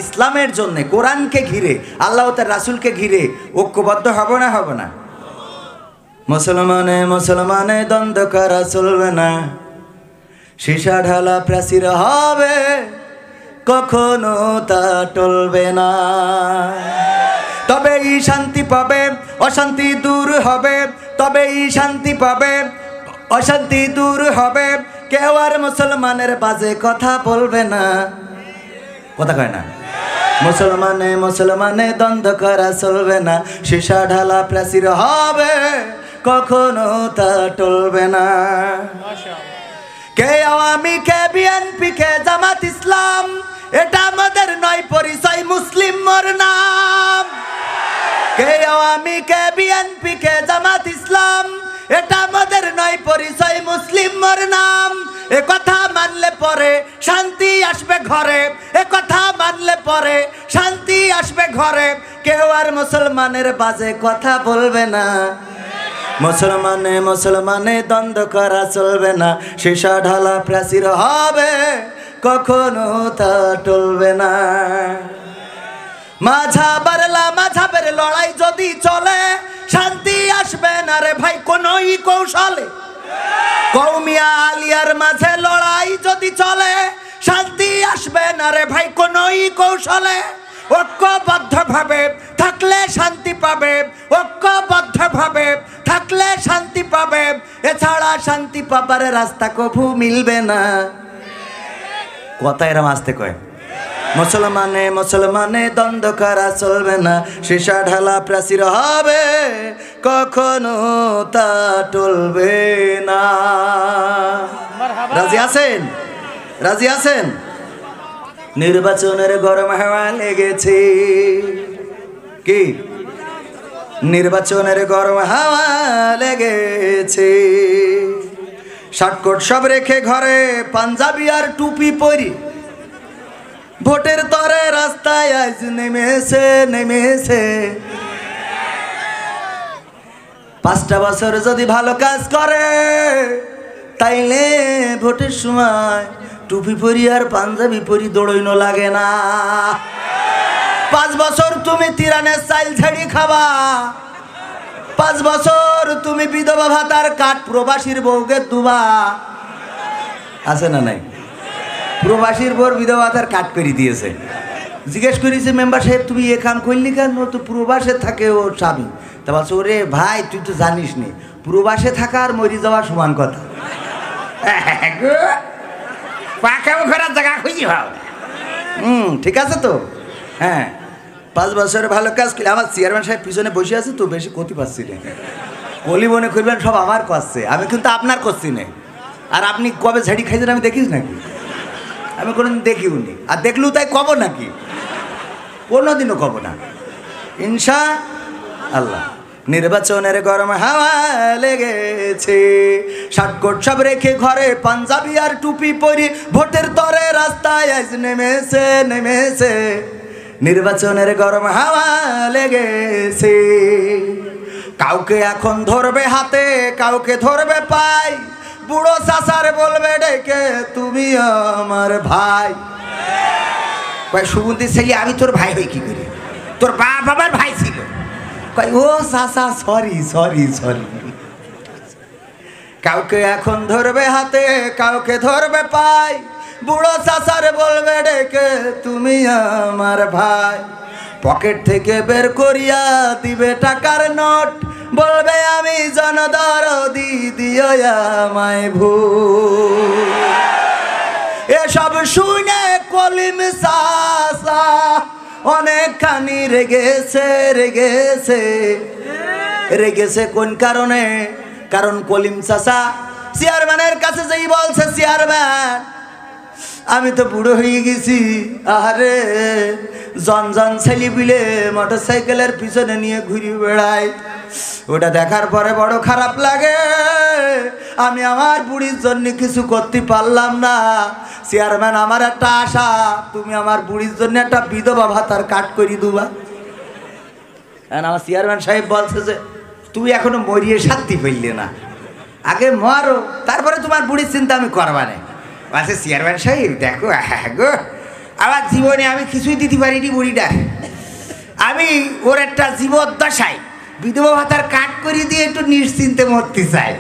ইসলামের জন্য কোরআনকে ঘিরে আল্লাহ তার রাসূলকে ঘিরে ঐক্যবদ্ধ হব না হবে না? মুসলমানে মুসলমানে দ্বন্দ্ব করা চলবে না, সীসা ঢালা প্রাচীর হবে কখনো তা টলবে না। তবেই শান্তি পাবে, অশান্তি দূর হবে, তবেই শান্তি পাবে, অশান্তি দূর হবে। কেউ আর মুসলমানের বাজে কথা বলবে না। কথা কয় না? মুসলমানে মুসলমানে দ্বন্দ্ব করা চলবে না, সীসা ঢালা প্রাচীর হবে কখনো তা টলবে না। কে আওয়ামী, কে বিএনপি, কে জামাত ইসলাম, এটা আমাদের নয় পরিচয়, মুসলিম মোর নাম। কে আওয়ামী, কে বিএনপি, কে জামাত ইসলাম, এটা আমাদের নয় পরিচয়, মুসলিম মোর নাম। এ কথা মানলে পরে শান্তি আসবে ঘরে, এ কথা মানলে পরে শান্তি আসবে ঘরে। কেউ আর মুসলমানের বাজে কথা বলবে না। মুসলমানে মুসলমানে দ্বন্দ্ব করা চলবে না, সীসা ঢালা প্রাচীর হবে কখনো তা টলবে না। মাঝাবের লড়াই যদি চলে, শান্তি আসবে না রে ভাই কোনই কৌশলে। কওমিয়া আলিয়ার মাঝে লড়াই যদি চলে, শান্তি আসবে না রে ভাই কোনই কৌশলে। ঐক্যবদ্ধভাবে থাকলে শান্তি পাবে, ঐক্যবদ্ধভাবে থাকলে শান্তি পাবে, এছাড়া শান্তি পাবার রাস্তা কভু মিলবে না। কথা এরম আসতে কয়। মুসলমানে মুসলমানে দ্বন্দ্ব করা চলবে না, সীসা ঢালা প্রাচীর হবে কখনো তা টলবে না। রাজি আছেন? রাজি আছেন? নির্বাচনের গরম হাওয়া লেগেছে। কি? নির্বাচনের গরম হাওয়া লেগেছে। শার্টকোট সব রেখে ঘরে, পাঞ্জাবি আর টুপি পরি, ভোটের তরে রাস্তায় আজ নেমেছে নেমেছে। 5টা বছর যদি ভালো কাজ করে, তাইলে ভোটের সময় টুপি পরি আর পাঞ্জাবি পরি দৌড়ইনো লাগে না। 5 বছর তুমি তিরানের চাইল ছেড়ি খাবা, 5 বছর তুমি বিধবা ভাতার কাঠ প্রবাসীর বউকে দুবা। আছে না নাই? প্রবাসীর বউর বিধবা ভাতার কাঠ করে দিয়েছে। জিজ্ঞেস করেছে মেম্বার সাহেব তুমি এ কাম করলি কেন? তো প্রবাসে থাকে ওর স্বামী। তা বলছে ওরে ভাই তুই তো জানিস নি, প্রবাসে থাকা আর মরি যাওয়া সমান কথা। জায়গা খুঁজি ভাও। ঠিক আছে তো। হ্যাঁ, 5 বছর ভালো কাজ করলে। আমার চেয়ারম্যান সাহেব পিছনে বসে আছে তো, বেশি ক্ষতি পাচ্ছি না। কলি মনে করবেন সব আমার করছে, আমি কিন্তু আপনার করছি না। আর আপনি কবে ঝাড়ি খাইছেন আমি দেখিস নাকি? আমি কোনোদিন দেখিও নি, আর দেখলেও তাই কব নাকি? কোনোদিনও কব না ইনশা আল্লাহ। নির্বাচনের গরম হাওয়া লেগেছে। শার্টকোট সব রেখে ঘরে, পাঞ্জাবি আর টুপি পরি, ভোটের তরে রাস্তায় আজ নেমেছে নেমেছে। নির্বাচনের গরম হাওয়া লেগেছে। কাউকে এখন ধরবে হাতে, কাউকে ধরবে পাই, বুড়ো চাচার বলবে ডেকে তুমি আমার ভাই। সুগন্ধি ছেলে আমি তোর ভাই হই কি করি? তোর বাপ আমার ভাই ছিল। ও চাচা সরি সরি সরি। কাউকে এখন ধরবে হাতে, কাউকে ধরবে পাই, বুড়ো চাচার বলবে ডেকে তুমি আমার ভাই। পকেট থেকে বের করিয়া দিবে টাকার নোট, বলবে আমি জনদরদি দিও আমায় ভুল। এসব শুনে কলিম চাচা অনেকখানি রেগেছে রেগেছে রেগেছে। কোন কারণে? কারণ কলিম চাচা চেয়ারম্যানের কাছে যেই বলছে, চেয়ারম্যান আমি তো বুড়ো হয়ে গেছি, আরে জন ছেলে বিলে মোটর সাইকেলের পিছনে নিয়ে ঘুরে বেড়াই, ওটা দেখার পরে বড় খারাপ লাগে। আমি আমার বুড়ির জন্য কিছু করতে পারলাম না। চেয়ারম্যান আমার একটা আশা, তুমি আমার বুড়ির জন্য একটা বিধবা ভাতার কাট করে দুবা। আমার চেয়ারম্যান সাহেব বলছে যে তুই এখনো মরিয়ে শান্তি পেলে না, আগে মরো তারপরে তোমার বুড়ির চিন্তা আমি করবা না। বলছে চেয়ারম্যান সাহেব দেখো, হ্যাঁ গো আমার জীবনে আমি কিছুই দিতে পারিনি বুড়িটা। আমি ওর একটা জীবদ্দশায় বিধবা ভাতার কাট করে দিয়ে একটু নিশ্চিন্তে মরতে চাই।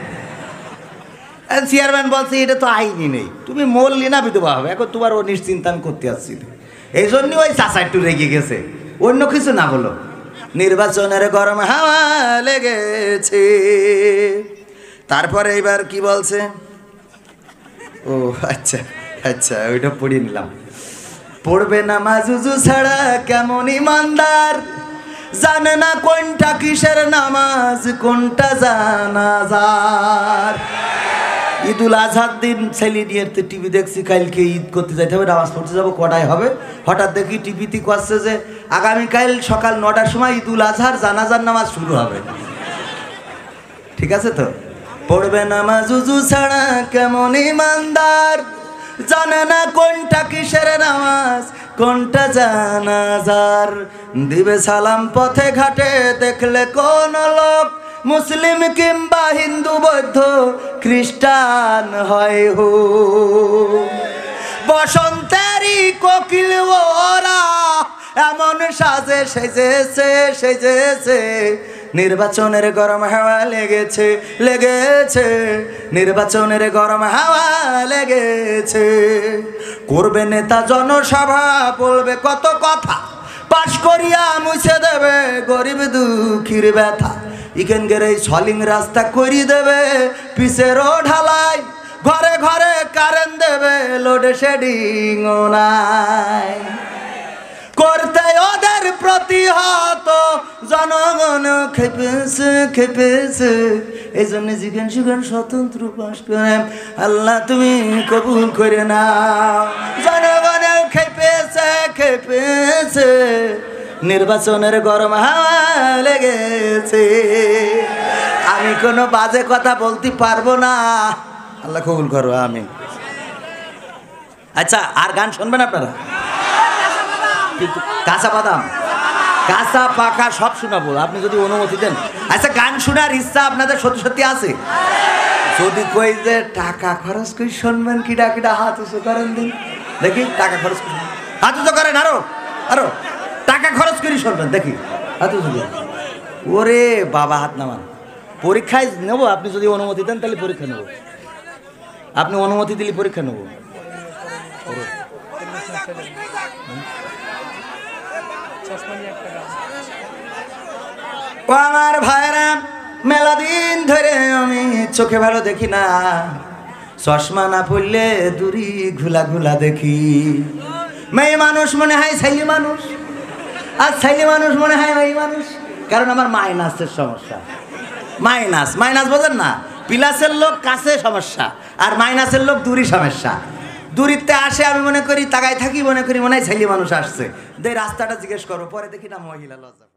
চেয়ারম্যান বলছে এটা তো আইনি নেই, তুমি মরলি না বিধবা হবে, এখন তোমার ও নিশ্চিন্তান করতে আসছিল। এই জন্য ওই চাচা একটু রেগে গেছে, অন্য কিছু না বলো। নির্বাচনের গরম হাওয়া লেগেছে। তারপরে এবার কি বলছে, ও আচ্ছা আচ্ছা ওইটা পড়িয়ে নিলাম। পড়বে না মাজুজু ছাড়া কেমন ইমানদার, জানে না কোনটা কিসের নামাজ কোনটা জানাজার। ঈদুল আজহার দিন ছেলে নিয়ে টিভি দেখছি, কালকে ঈদ করতে যাইতে হবে, নামাজ পড়তে যাবো, কটায় হবে? হঠাৎ দেখি টিভিতে করছে যে আগামীকাল সকাল 9টার সময় ঈদুল আজহার জানাজার নামাজ শুরু হবে। ঠিক আছে তো? পড়বে নামাজ উজু ছাড়া কেমন ইমানদার, জানে না কোনটা কিসের নামাজ কোনটা জানাজার। দিবে সালাম পথে ঘাটে দেখলে কোন লোক, মুসলিম কিংবা হিন্দু বৌদ্ধ খ্রিস্টান হয় হো। বসন্তেরই কোকিল ওরা এমন সাজে সেজেছে সেজেছে, নির্বাচনের গরম হাওয়া লেগেছে লেগেছে, নির্বাচনের গরম হাওয়া লেগেছে। করবে নেতা জনসভা, বলবে কত কথা, পাশ করিয়া মুছে দেবে গরিব দুঃখীর ব্যথা। এখানকার এই সলিং রাস্তা করি দেবে পিসেরও ঢালাই, ঘরে ঘরে কারেন্ট দেবে, লোডশেডিং নাই। করতে ওদের প্রতিহত জনগণ খেপেছে খেপেছে, এই জন্য জিজ্ঞান সুগান স্বতন্ত্র পাশ করে আল্লাহ তুমি কবুল করে নাও। জনগণের খেপেছে খেপেছে, নির্বাচনের গরম হাওয়া লেগেছে। আমি কোনো বাজে কথা বলতে পারবো না, আল্লাহ কবুল করো আমি। আচ্ছা আর গান শুনবেন আপনারা? কাঁচা বাদাম কাঁচা পাকা সব শোনাবো, আপনি যদি অনুমতি দেন। আচ্ছা গান শোনার ইচ্ছা আপনাদের সত্যি সত্যি আছে? যদি কই যে টাকা খরচ করে শুনবেন, কিডা কিডা হাত উঁচু করেন দিন দেখি। টাকা খরচ করে হাত উঁচু করেন, আরো আরো টাকা খরচ করে শুনবেন দেখি, হাত উঁচু করেন। ওরে বাবা হাত নামান। পরীক্ষায় নেবো, আপনি যদি অনুমতি দেন তাহলে পরীক্ষা নেবো। আপনি অনুমতি দিলে পরীক্ষা নেবো। ও আমার ভাইরা, মেলা দিন ধরে আমি চোখে ভালো দেখি না, চশমা না পড়লে দূরি ঘুলা ঘুলা দেখি। মেয়ে মানুষ মনে হয় ছেলে মানুষ, আর ছেলে মানুষ মনে হয় মেয়ে মানুষ, কারণ আমার মাইনাসের সমস্যা। মাইনাস মাইনাস বোঝেন না? প্লাসের লোক কাছে সমস্যা, আর মাইনাসের লোক দূরই সমস্যা। দূরিতে আসে আমি মনে করি তাকায় থাকি, মনে করি মনে হয় ছেলে মানুষ আসছে। রাস্তাটা জিজ্ঞেস করো, পরে দেখি না মহিলা। লজ্জা।